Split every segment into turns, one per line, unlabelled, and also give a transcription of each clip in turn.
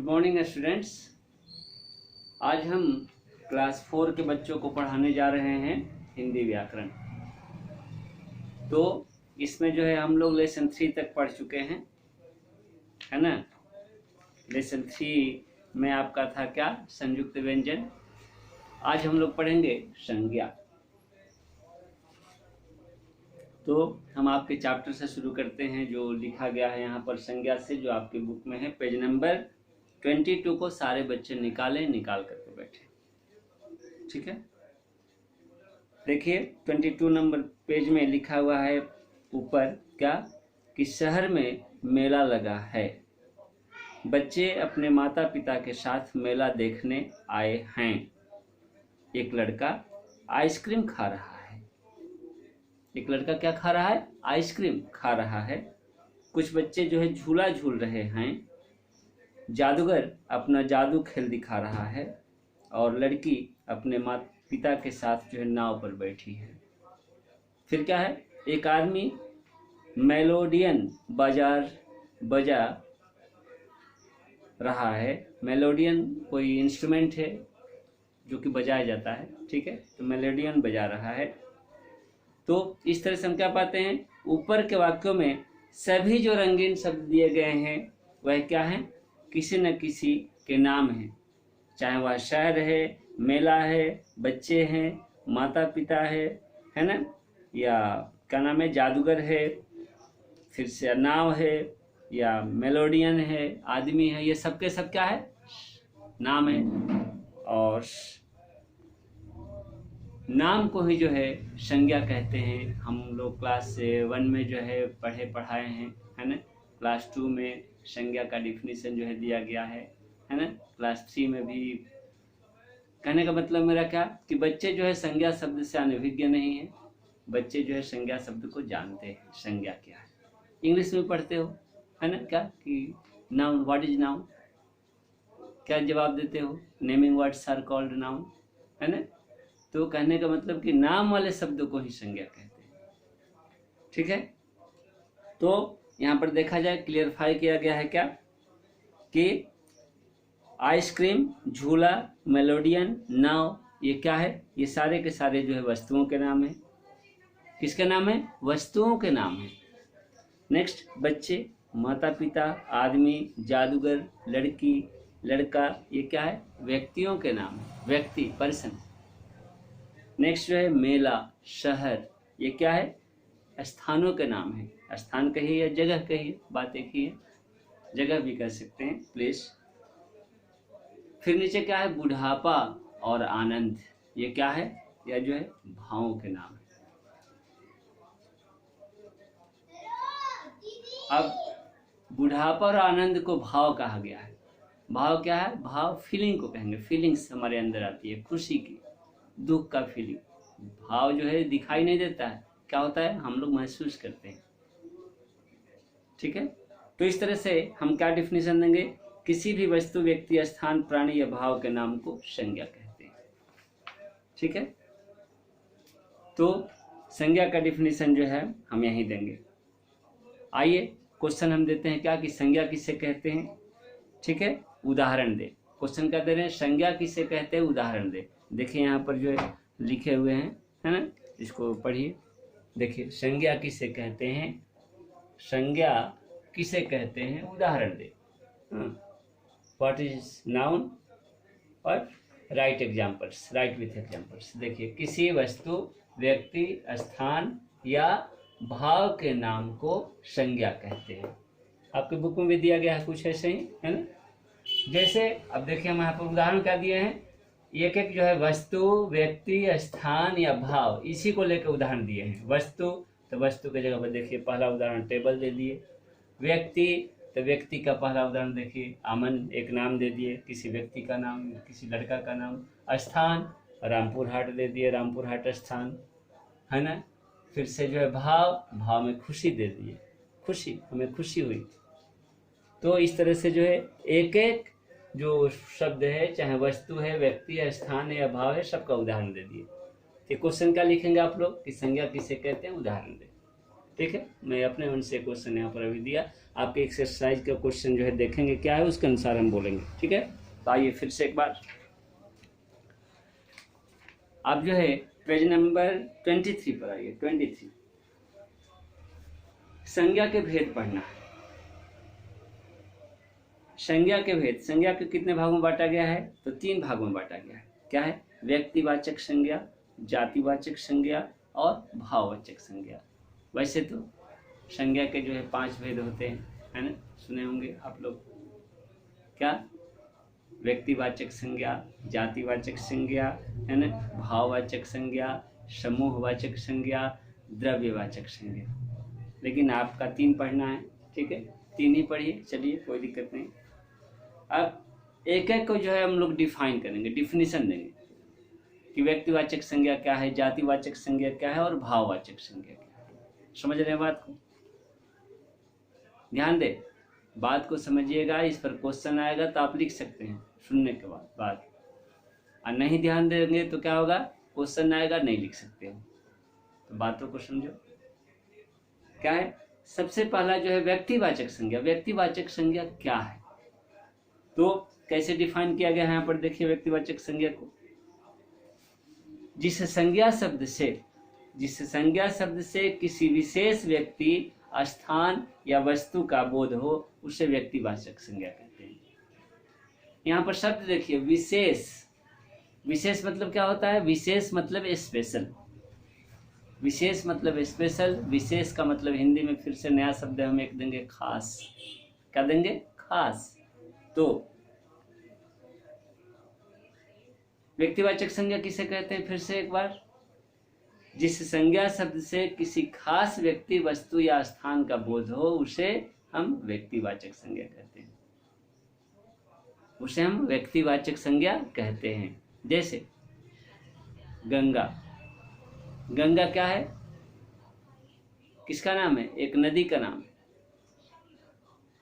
Good morning students. आज हम class 4 के बच्चों को पढ़ाने जा रहे हैं हिंदी व्याकरण। तो इसमें जो है हम लोग लेसन 3 तक पढ़ चुके हैं, है ना। लेसन 3 में आपका था क्या, संयुक्त व्यंजन। आज हम लोग पढ़ेंगे संज्ञा। तो हम आपके चैप्टर से शुरू करते हैं जो लिखा गया है यहाँ पर संज्ञा से, जो आपके बुक में है। पेज नंबर 22 को सारे बच्चे निकाल करके बैठे, ठीक है। देखिए 22 नंबर पेज में लिखा हुआ है ऊपर क्या, कि शहर में मेला लगा है, बच्चे अपने माता पिता के साथ मेला देखने आए हैं। एक लड़का आइसक्रीम खा रहा है। एक लड़का क्या खा रहा है? आइसक्रीम खा रहा है। कुछ बच्चे जो है झूला झूल रहे हैं। जादूगर अपना जादू खेल दिखा रहा है और लड़की अपने माता पिता के साथ जो है नाव पर बैठी है। फिर क्या है, एक आदमी मेलोडियन बजा रहा है। मेलोडियन कोई इंस्ट्रूमेंट है जो कि बजाया जाता है, ठीक है। तो मेलोडियन बजा रहा है। तो इस तरह से हम क्या पाते हैं, ऊपर के वाक्यों में सभी जो रंगीन शब्द दिए गए हैं वह क्या है, किसी न किसी के नाम हैं। चाहे वह शहर है, मेला है, बच्चे हैं, माता पिता है ना, या क्या नाम है, जादूगर है, फिर से नाव है, या मेलोडियन है, आदमी है। ये सबके सब क्या है, नाम है। और नाम को ही जो है संज्ञा कहते हैं। हम लोग क्लास 1 में जो है पढ़ाए हैं, है ना। क्लास 2 में संज्ञा का डिफिनीशन जो है दिया गया है ना। क्लास 3 में भी। कहने का मतलब मेरा क्या, कि बच्चे जो है संज्ञा शब्द से अनभिज्ञ नहीं है। बच्चे जो है संज्ञा शब्द को जानते हैं, संज्ञा क्या है। इंग्लिश में पढ़ते हो, है ना, क्या कि नाउन, व्हाट इज नाउन, क्या जवाब देते हो, naming words are called noun, है ना। तो कहने का मतलब कि नाम वाले शब्दों को ही संज्ञा कहते हैं, ठीक है। तो यहाँ पर देखा जाए, क्लियरफाई किया गया है क्या, कि आइसक्रीम, झूला, मेलोडियन, नाव, ये क्या है, ये सारे के सारे जो है वस्तुओं के नाम है। किसके नाम है? वस्तुओं के नाम है। नेक्स्ट, बच्चे, माता पिता, आदमी, जादूगर, लड़की, लड़का, ये क्या है, व्यक्तियों के नाम है, व्यक्ति, पर्सन। नेक्स्ट जो है मेला, शहर, ये क्या है, स्थानों के नाम है। स्थान कहिए या जगह कहिए, बात एक ही है, जगह भी कह सकते हैं, प्लेस। फिर नीचे क्या है, बुढ़ापा और आनंद, ये क्या है, यह जो है भावों के नाम है। अब बुढ़ापा और आनंद को भाव कहा गया है। भाव क्या है? भाव फीलिंग को कहेंगे। फीलिंग्स हमारे अंदर आती है, खुशी की, दुख का फीलिंग। भाव जो है दिखाई नहीं देता है, क्या होता है, हम लोग महसूस करते हैं, ठीक है। तो इस तरह से हम क्या डिफिनेशन देंगे, किसी भी वस्तु, व्यक्ति, स्थान, प्राणी या भाव के नाम को संज्ञा कहते हैं, ठीक है। तो संज्ञा का डिफिनेशन जो है हम यहीं देंगे। आइए क्वेश्चन हम देते हैं क्या, कि संज्ञा किसे कहते हैं, ठीक है। उदाहरण दे। क्वेश्चन क्या दे रहे हैं, संज्ञा किसे कहते हैं, उदाहरण दे। देखिए यहाँ पर जो है लिखे हुए हैं, है ना, इसको पढ़िए। देखिए, संज्ञा किसे कहते हैं, संज्ञा किसे कहते हैं, उदाहरण दे। व्हाट इज नाउन, और right examples, right with examples. देखिए, किसी वस्तु, व्यक्ति, स्थान या भाव के नाम को संज्ञा कहते हैं। आपके बुक में भी दिया गया है कुछ ऐसे ही, है ना। जैसे अब देखिए हम यहाँ पर उदाहरण क्या दिए हैं, एक एक जो है वस्तु, व्यक्ति, स्थान या भाव, इसी को लेकर उदाहरण दिए हैं। वस्तु, तो वस्तु के जगह पर देखिए पहला उदाहरण टेबल दे दिए। व्यक्ति, तो व्यक्ति का पहला उदाहरण देखिए अमन, एक नाम दे दिए, किसी व्यक्ति का नाम, किसी लड़का का नाम। स्थान, रामपुर हाट दे दिए, रामपुर हाट स्थान, है ना। फिर से जो है भाव, भाव में खुशी दे दिए, खुशी, हमें खुशी हुई। तो इस तरह से जो है एक एक जो शब्द है, चाहे वस्तु है, व्यक्ति है, स्थान है या भाव है, सबका उदाहरण दे दिए। तो क्वेश्चन क्या लिखेंगे आप लोग, कि संज्ञा किसे कहते हैं, उदाहरण दे। ठीक है, मैं अपने मन से क्वेश्चन यहाँ पर अभी दिया, आपके एक्सरसाइज का क्वेश्चन जो है देखेंगे क्या है, उसके अनुसार हम बोलेंगे। ठीक है, तो आइए फिर से एक बार आप जो है पेज नंबर 23 पर आइए। 23 संज्ञा के भेद पढ़ना है। संज्ञा के भेद, संज्ञा के कितने भागों में बांटा गया है? तो 3 भागों में बांटा गया है। क्या है? व्यक्तिवाचक संज्ञा, जातिवाचक संज्ञा और भाववाचक संज्ञा। वैसे तो संज्ञा के जो है 5 भेद होते हैं, है ना, सुने होंगे आप लोग। क्या? व्यक्तिवाचक संज्ञा, जातिवाचक संज्ञा, है ना, भाववाचक संज्ञा, समूहवाचक संज्ञा, द्रव्यवाचक संज्ञा। लेकिन आपका 3 पढ़ना है, ठीक है, 3 ही पढ़िए, चलिए कोई दिक्कत नहीं। अब एक एक को जो है हम लोग डिफाइन करेंगे, डिफिनीशन देंगे कि व्यक्तिवाचक संज्ञा क्या है, जातिवाचक संज्ञा क्या है और भाववाचक संज्ञा क्या है। समझ रहे हैं बात को? ध्यान दे, बात को समझिएगा। इस पर क्वेश्चन आएगा तो आप लिख सकते हैं सुनने के बाद बात, और नहीं ध्यान देंगे तो क्या होगा, क्वेश्चन आएगा नहीं लिख सकते हो। तो बातों को समझो। क्या है? सबसे पहला जो है व्यक्तिवाचक संज्ञा। व्यक्तिवाचक संज्ञा क्या है, तो कैसे डिफाइन किया गया है यहाँ पर देखिए व्यक्तिवाचक संज्ञा को। जिस संज्ञा शब्द से किसी विशेष व्यक्ति, स्थान या वस्तु का बोध हो, उसे व्यक्तिवाचक संज्ञा कहते हैं। यहाँ पर शब्द देखिए विशेष। विशेष मतलब क्या होता है? विशेष मतलब स्पेशल। विशेष मतलब स्पेशल। विशेष का मतलब हिंदी में फिर से नया शब्द हम एक देंगे, खास। क्या देंगे? खास। तो व्यक्तिवाचक संज्ञा किसे कहते हैं? फिर से एक बार, जिस संज्ञा शब्द से किसी खास व्यक्ति, वस्तु या स्थान का बोध हो, उसे हम व्यक्तिवाचक संज्ञा कहते हैं। उसे हम व्यक्तिवाचक संज्ञा कहते हैं। जैसे गंगा। गंगा क्या है? किसका नाम है? एक नदी का नाम है।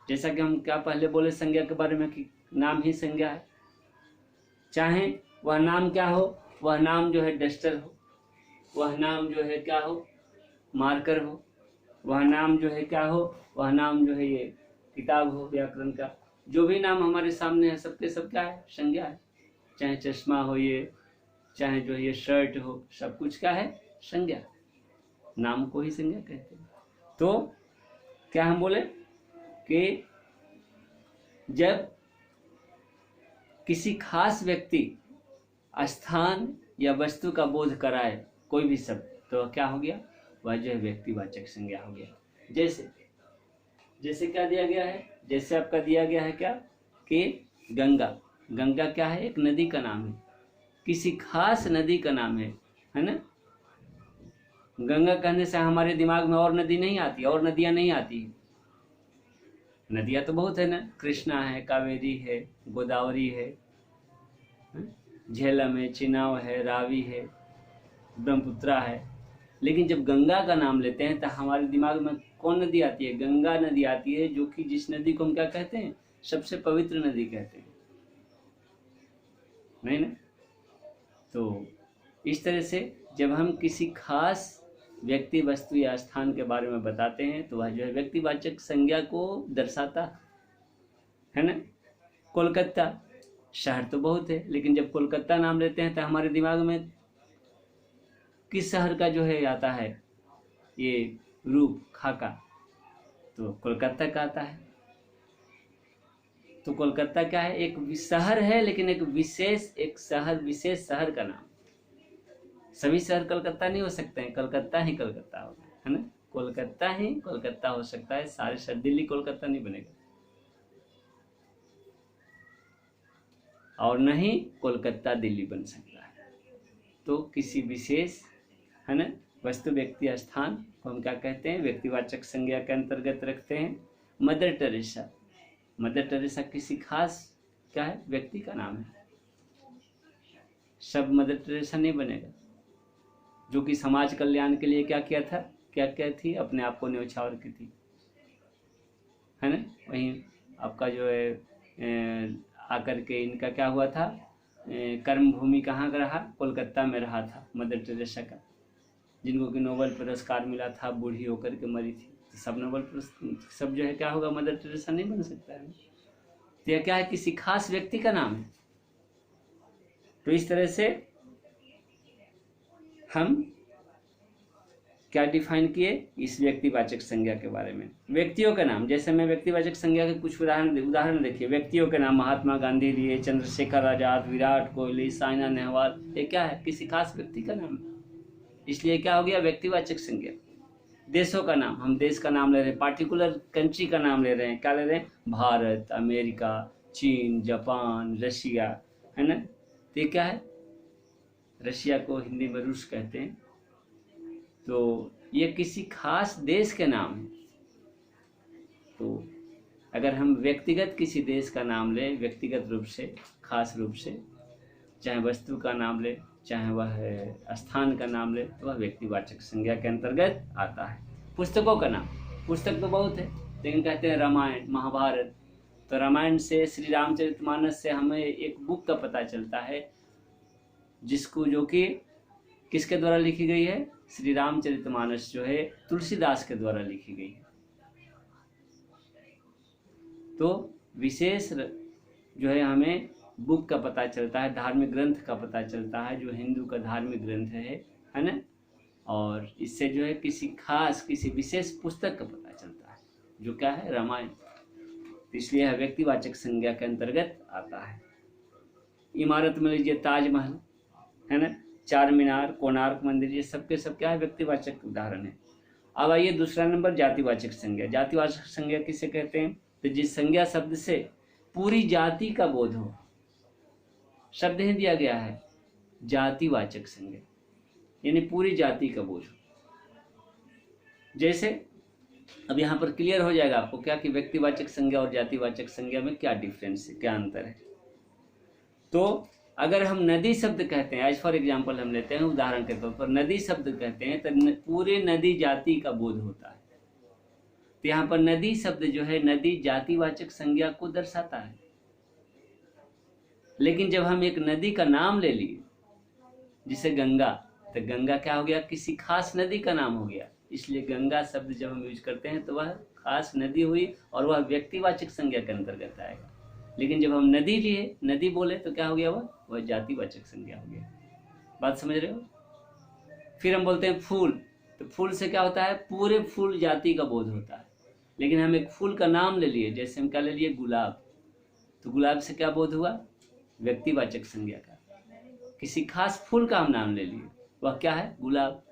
जैसा कि हम क्या पहले बोले संज्ञा के बारे में कि नाम ही संज्ञा है। चाहे वह नाम क्या हो, वह नाम जो है डस्टर हो, वह नाम जो है क्या हो, मार्कर हो, वह नाम जो है क्या हो, वह नाम जो है ये किताब हो व्याकरण का। जो भी नाम हमारे सामने है सबके सब क्या है? संज्ञा है। चाहे चश्मा हो ये, चाहे जो ये शर्ट हो, सब कुछ क्या है? संज्ञा। नाम को ही संज्ञा कहते हैं। तो क्या हम बोले कि जब किसी खास व्यक्ति, स्थान या वस्तु का बोध कराए कोई भी शब्द, तो क्या हो गया? वह जो है व्यक्तिवाचक संज्ञा हो गया। जैसे क्या दिया गया है? जैसे आपका दिया गया है क्या कि गंगा। गंगा क्या है? एक नदी का नाम है, किसी खास नदी का नाम है ना। गंगा कहने से हमारे दिमाग में और नदी नहीं आती, और नदियां नहीं आती। नदियां तो बहुत है ना, कृष्णा है, कावेरी है, गोदावरी है, झेलम है, चिनाव है, रावी है, ब्रह्मपुत्रा है। लेकिन जब गंगा का नाम लेते हैं तो हमारे दिमाग में कौन नदी आती है? गंगा नदी आती है, जो कि जिस नदी को हम क्या कहते हैं? सबसे पवित्र नदी कहते हैं, नहीं ना। तो इस तरह से जब हम किसी खास व्यक्ति, वस्तु या स्थान के बारे में बताते हैं तो वह जो है व्यक्तिवाचक संज्ञा को दर्शाता है ना। कोलकाता शहर तो बहुत है, लेकिन जब कोलकाता नाम लेते हैं तो हमारे दिमाग में किस शहर का जो है आता है? ये रूप, खाका, तो कोलकाता का आता है। तो कोलकाता क्या है? एक शहर है, लेकिन एक विशेष शहर का नाम। सभी शहर कलकत्ता नहीं हो सकते हैं, कलकत्ता ही कलकत्ता होगा, है ना। कोलकाता ही कोलकाता हो सकता है, सारे शहर, दिल्ली कोलकाता नहीं बनेगा, और न ही कोलकाता दिल्ली बन सकता है। तो किसी विशेष, है ना, वस्तु, व्यक्ति, स्थान को हम क्या कहते हैं? व्यक्तिवाचक संज्ञा के अंतर्गत रखते हैं। Mother Teresa. मदर टेरेसा किसी खास क्या है? व्यक्ति का नाम है। सब मदर टेरेसा नहीं बनेगा, जो कि समाज कल्याण के लिए क्या किया था, क्या थी? अपने आप को न्यौछावर की थी, है ना। वहीं आपका जो है आकर के इनका क्या हुआ था? कर्म भूमि कहाँ का रहा? कोलकाता में रहा था मदर टेरेसा का। जिनको कि नोबेल पुरस्कार मिला था, बूढ़ी होकर के मरी थी। तो सब नोबेल पुरस्कार, सब जो है क्या होगा, मदर टेरेसा नहीं बन सकता है। तो यह क्या है, किसी खास व्यक्ति का नाम है। तो इस तरह से हम क्या डिफाइन किए इस व्यक्तिवाचक संज्ञा के बारे में। व्यक्तियों का नाम, जैसे मैं व्यक्तिवाचक संज्ञा के कुछ उदाहरण देखिए। व्यक्तियों के नाम महात्मा गांधी लिए, चंद्रशेखर आजाद, विराट कोहली, साइना नेहवाल, ये क्या है, किसी खास व्यक्ति का नाम है, इसलिए क्या हो गया, व्यक्तिवाचक संज्ञा। देशों का नाम, हम देश का नाम ले रहे हैं, पार्टिकुलर कंट्री का नाम ले रहे हैं, क्या ले रहे हैं, भारत, अमेरिका, चीन, जापान, रशिया, है ना। तो ये क्या है, रशिया को हिंदी में रूस कहते हैं। तो ये किसी खास देश के नाम है। तो अगर हम व्यक्तिगत किसी देश का नाम लें, व्यक्तिगत रूप से, खास रूप से, चाहे वस्तु का नाम ले, चाहे वह स्थान का नाम ले, तो वह व्यक्तिवाचक संज्ञा के अंतर्गत आता है। पुस्तकों का नाम, पुस्तक तो बहुत है, लेकिन कहते हैं रामायण, महाभारत। तो रामायण से, श्री रामचरितमानस से हमें एक बुक का पता चलता है, जिसको जो कि किसके द्वारा लिखी गई है, श्री रामचरितमानस जो है तुलसीदास के द्वारा लिखी गई है। तो विशेष जो है हमें बुक का पता चलता है, धार्मिक ग्रंथ का पता चलता है, जो हिंदू का धार्मिक ग्रंथ है ना। और इससे जो है किसी खास, किसी विशेष पुस्तक का पता चलता है, जो क्या है, रामायण। तो इसलिए यह व्यक्तिवाचक संज्ञा के अंतर्गत आता है। इमारत में लीजिए ताजमहल, है ना, चार मीनार, कोणार्क मंदिर, ये सबके सब क्या है, व्यक्तिवाचक उदाहरण है। अब आइए दूसरा नंबर, जातिवाचक संज्ञा। जातिवाचक संज्ञा किसे कहते हैं, तो जिस संज्ञा शब्द से पूरी जाति का बोध हो, शब्द ही दिया गया है जातिवाचक संज्ञा, यानी पूरी जाति का बोध हो। जैसे अब यहाँ पर क्लियर हो जाएगा आपको क्या कि व्यक्तिवाचक संज्ञा और जातिवाचक संज्ञा में क्या डिफरेंस है, क्या अंतर है। तो अगर हम नदी शब्द कहते हैं, एज फॉर एग्जाम्पल हम लेते हैं, उदाहरण के तौर पर नदी शब्द कहते हैं, तो पूरे नदी जाति का बोध होता है। तो यहाँ पर नदी शब्द जो है, नदी जातिवाचक संज्ञा को दर्शाता है। लेकिन जब हम एक नदी का नाम ले लिए, जिसे गंगा, तो गंगा क्या हो गया, किसी खास नदी का नाम हो गया। इसलिए गंगा शब्द जब हम यूज करते हैं तो वह खास नदी हुई और वह व्यक्तिवाचक संज्ञा के अंतर्गत आएगा। लेकिन जब हम नदी लिए, नदी बोले, तो क्या हो गया, वह जातिवाचक संज्ञा हो गया। बात समझ रहे हो। फिर हम बोलते हैं फूल, तो फूल से क्या होता है, पूरे फूल जाति का बोध होता है। लेकिन हम एक फूल का नाम ले लिए, जैसे हम क्या ले लिए, गुलाब, तो गुलाब से क्या बोध हुआ, व्यक्तिवाचक संज्ञा का। किसी खास फूल का हम नाम ले लिए, वह क्या है, गुलाब।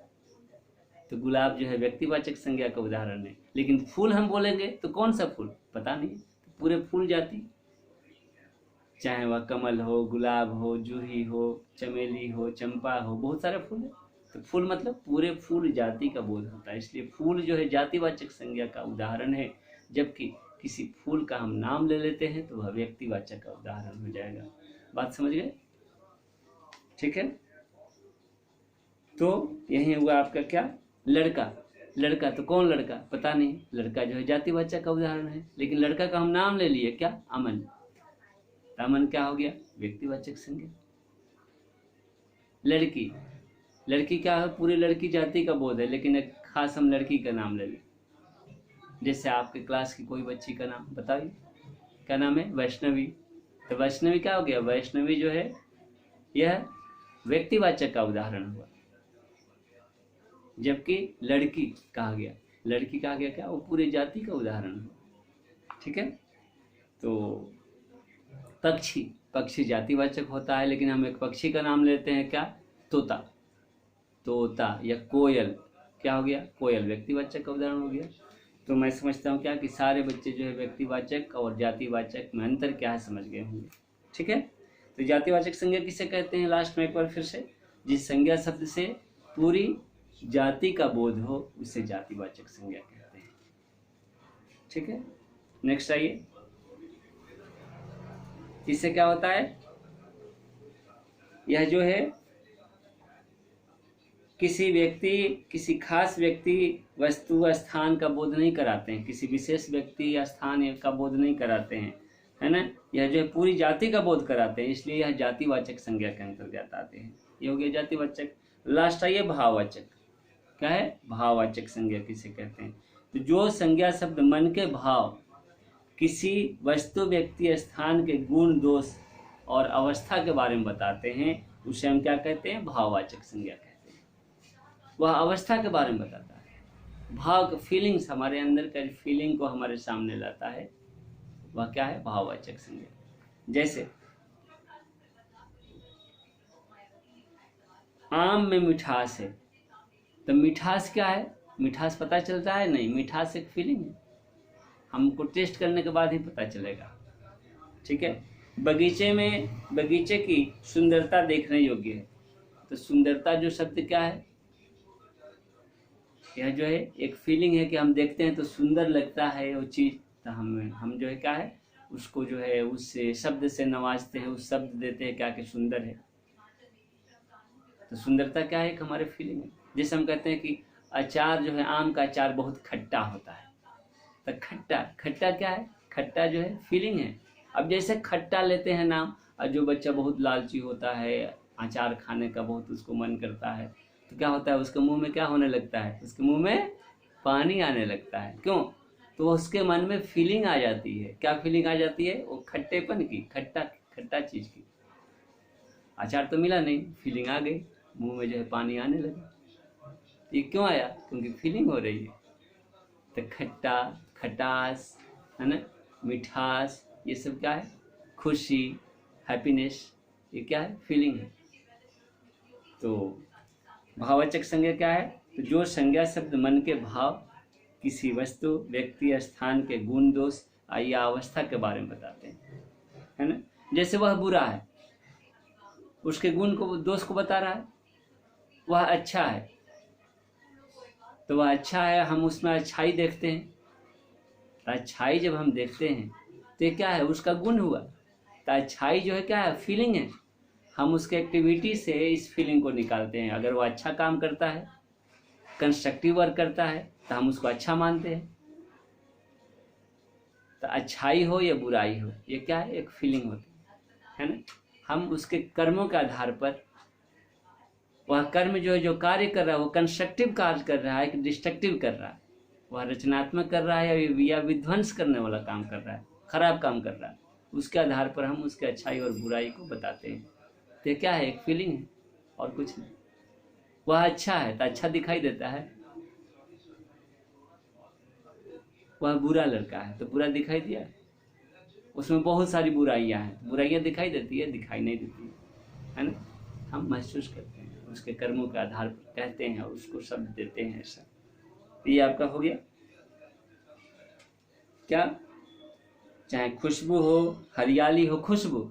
तो गुलाब जो है व्यक्तिवाचक संज्ञा का उदाहरण है। लेकिन फूल हम बोलेंगे तो कौन सा फूल, पता नहीं, तो पूरे फूल जाति, चाहे वह कमल हो, गुलाब हो, जूही हो, चमेली हो, चंपा हो, बहुत सारे फूल है। तो फूल मतलब पूरे फूल जाति का बोध होता है। इसलिए फूल जो है जातिवाचक संज्ञा का उदाहरण है, जबकि किसी फूल का हम नाम ले लेते हैं तो वह व्यक्तिवाचक का उदाहरण हो जाएगा। बात समझ गए, ठीक है। तो यही हुआ आपका क्या, लड़का। लड़का तो कौन लड़का, पता नहीं, लड़का जो है जातिवाचक का उदाहरण है। लेकिन लड़का का हम नाम ले लिए, क्या, अमन। अमन क्या हो गया, व्यक्तिवाचक संज्ञा। लड़की, लड़की क्या है, पूरी लड़की जाति का बोध है, लेकिन एक खास हम लड़की का नाम ले लें। जैसे आपके क्लास की कोई बच्ची का नाम बताइए, क्या नाम है, वैष्णवी। तो वैष्णवी क्या हो गया, वैष्णवी जो है यह व्यक्तिवाचक का उदाहरण हुआ। जबकि लड़की कहा गया, लड़की कहा गया क्या, वो पूरे जाति का उदाहरण हुआ, ठीक है। तो पक्षी, पक्षी जातिवाचक होता है, लेकिन हम एक पक्षी का नाम लेते हैं, क्या, तोता। तोता या कोयल क्या हो गया, कोयल व्यक्तिवाचक का उदाहरण हो गया। तो मैं समझता हूँ क्या कि सारे बच्चे जो है व्यक्तिवाचक और जातिवाचक में अंतर क्या है समझ गए होंगे, ठीक है। तो जातिवाचक संज्ञा किसे कहते हैं, लास्ट में एक बार फिर से, जिस संज्ञा शब्द से पूरी जाति का बोध हो उसे जातिवाचक संज्ञा कहते हैं, ठीक है। नेक्स्ट आइए, इससे क्या होता है, यह जो है किसी व्यक्ति, किसी खास व्यक्ति, वस्तु, स्थान का बोध नहीं कराते हैं, किसी विशेष व्यक्ति या स्थान का बोध नहीं कराते हैं, है ना। यह जो है पूरी जाति का बोध कराते हैं, इसलिए यह जातिवाचक संज्ञा के अंतर्गत आते हैं। ये हो गया जातिवाचक। लास्ट आइए भाववाचक। क्या है, भाववाचक संज्ञा किसे कहते हैं। तो जो संज्ञा शब्द मन के भाव किसी वस्तु, व्यक्ति, स्थान के गुण, दोष और अवस्था के बारे में बताते हैं उसे हम क्या कहते हैं, भाववाचक संज्ञा कहते हैं। वह अवस्था के बारे में बताता है, भाव फीलिंग्स, हमारे अंदर का फीलिंग को हमारे सामने लाता है, वह क्या है, भाववाचक संज्ञा। जैसे आम में मिठास है, तो मिठास क्या है, मिठास पता चलता है नहीं, मिठास एक फीलिंग है, हमको टेस्ट करने के बाद ही पता चलेगा। ठीक है। बगीचे में, बगीचे की सुंदरता देखने योग्य है, तो सुंदरता जो शब्द क्या है, यह जो है एक फीलिंग है कि हम देखते हैं तो सुंदर लगता है वो चीज़, तो हम जो है क्या है, उसको जो है उससे शब्द से नवाजते हैं, उस शब्द देते हैं क्या कि सुंदर है। तो सुंदरता क्या है, एक हमारे फीलिंग है। जैसे हम कहते हैं कि अचार जो है, आम का अचार बहुत खट्टा होता है, तो खट्टा, खट्टा क्या है, खट्टा जो है फीलिंग है। अब जैसे खट्टा लेते हैं नाम, और जो बच्चा बहुत लालची होता है, अचार खाने का बहुत उसको मन करता है, तो क्या होता है, उसके मुंह में क्या होने लगता है, उसके मुंह में पानी आने लगता है। क्यों, तो उसके मन में फीलिंग आ जाती है। क्या फीलिंग आ जाती है, वो खट्टेपन की, खट्टा खट्टा चीज की। अचार तो मिला नहीं, फीलिंग आ गई, मुंह में जो है पानी आने लगा। ये क्यों आया, क्योंकि फीलिंग हो रही है। तो खट्टा, खटास है ना, मिठास, ये सब क्या है, खुशी, हैप्पीनेस, ये क्या है, फीलिंग है। तो भाववाचक संज्ञा क्या है, तो जो संज्ञा शब्द मन के भाव किसी वस्तु, व्यक्ति, स्थान के गुण, दोष या अवस्था के बारे में बताते हैं, है ना। जैसे वह बुरा है, उसके गुण को, दोष को बता रहा है। वह अच्छा है, तो वह अच्छा है, हम उसमें अच्छाई देखते हैं। तो अच्छाई जब हम देखते हैं तो ये क्या है, उसका गुण हुआ। तो अच्छाई जो है क्या है, फीलिंग है। हम उसके एक्टिविटी से इस फीलिंग को निकालते हैं। अगर वो अच्छा काम करता है, कंस्ट्रक्टिव वर्क करता है, तो हम उसको अच्छा मानते हैं। तो अच्छाई हो या बुराई हो, ये क्या है, एक फीलिंग होती है ना। हम उसके कर्मों के आधार पर, वह कर्म जो है, जो कार्य कर रहा है, वो कंस्ट्रक्टिव कार्य कर रहा है कि डिस्ट्रक्टिव कर रहा है, वह रचनात्मक कर रहा है या विध्वंस करने वाला काम कर रहा है, खराब काम कर रहा है, उसके आधार पर हम उसके अच्छाई और बुराई को बताते हैं। तो क्या है, एक फीलिंग है और कुछ नहीं। वह अच्छा है तो अच्छा दिखाई देता है, वह बुरा लड़का है तो बुरा दिखाई दिया, उसमें बहुत सारी बुराइयां हैं, बुराइयां दिखाई देती है, दिखाई नहीं देती है ना। हम महसूस करते हैं, उसके कर्मों के आधार पर कहते हैं और उसको शब्द देते हैं। ऐसा ये आपका हो गया क्या, चाहे खुशबू हो, हरियाली हो, खुशबू,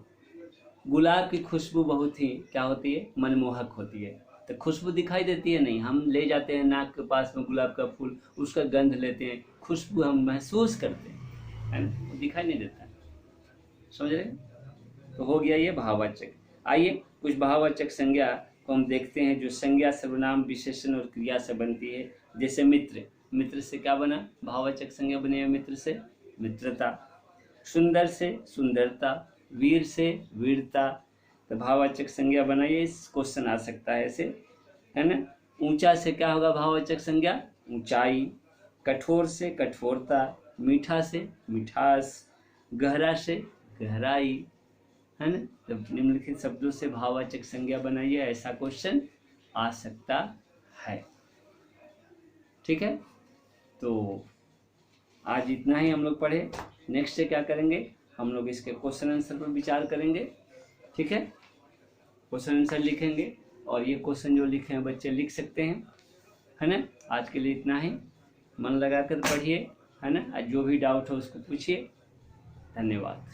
गुलाब की खुशबू बहुत ही क्या होती है, मनमोहक होती है। तो खुशबू दिखाई देती है नहीं, हम ले जाते हैं नाक के पास में गुलाब का फूल, उसका गंध लेते हैं, खुशबू हम महसूस करते हैं, है ना, वो दिखाई नहीं देता है। समझ रहे। तो हो गया ये भाववाचक। आइए कुछ भाववाचक संज्ञा को हम देखते हैं, जो संज्ञा सर्वनाम, विशेषण और क्रिया से बनती है। जैसे मित्र, मित्र से क्या बना, भाववाचक संज्ञा बनी है मित्र से, मित्रता। सुंदर से सुंदरता, वीर से वीरता, तो भाववाचक संज्ञा बनाइए। इस क्वेश्चन आ सकता है ऐसे, है ना। ऊंचा से क्या होगा भाववाचक संज्ञा, ऊंचाई। कठोर से कठोरता, मीठा से मिठास, गहरा से गहराई, है ना। तो निम्नलिखित शब्दों से भाववाचक संज्ञा बनाइए, ऐसा क्वेश्चन आ सकता है। ठीक है, तो आज इतना ही हम लोग पढ़े। नेक्स्ट से क्या करेंगे, हम लोग इसके क्वेश्चन आंसर पर विचार करेंगे। ठीक है, क्वेश्चन आंसर लिखेंगे और ये क्वेश्चन जो लिखे हैं बच्चे लिख सकते हैं, है ना। आज के लिए इतना ही, मन लगाकर पढ़िए, है ना। जो भी डाउट हो उसको पूछिए। धन्यवाद।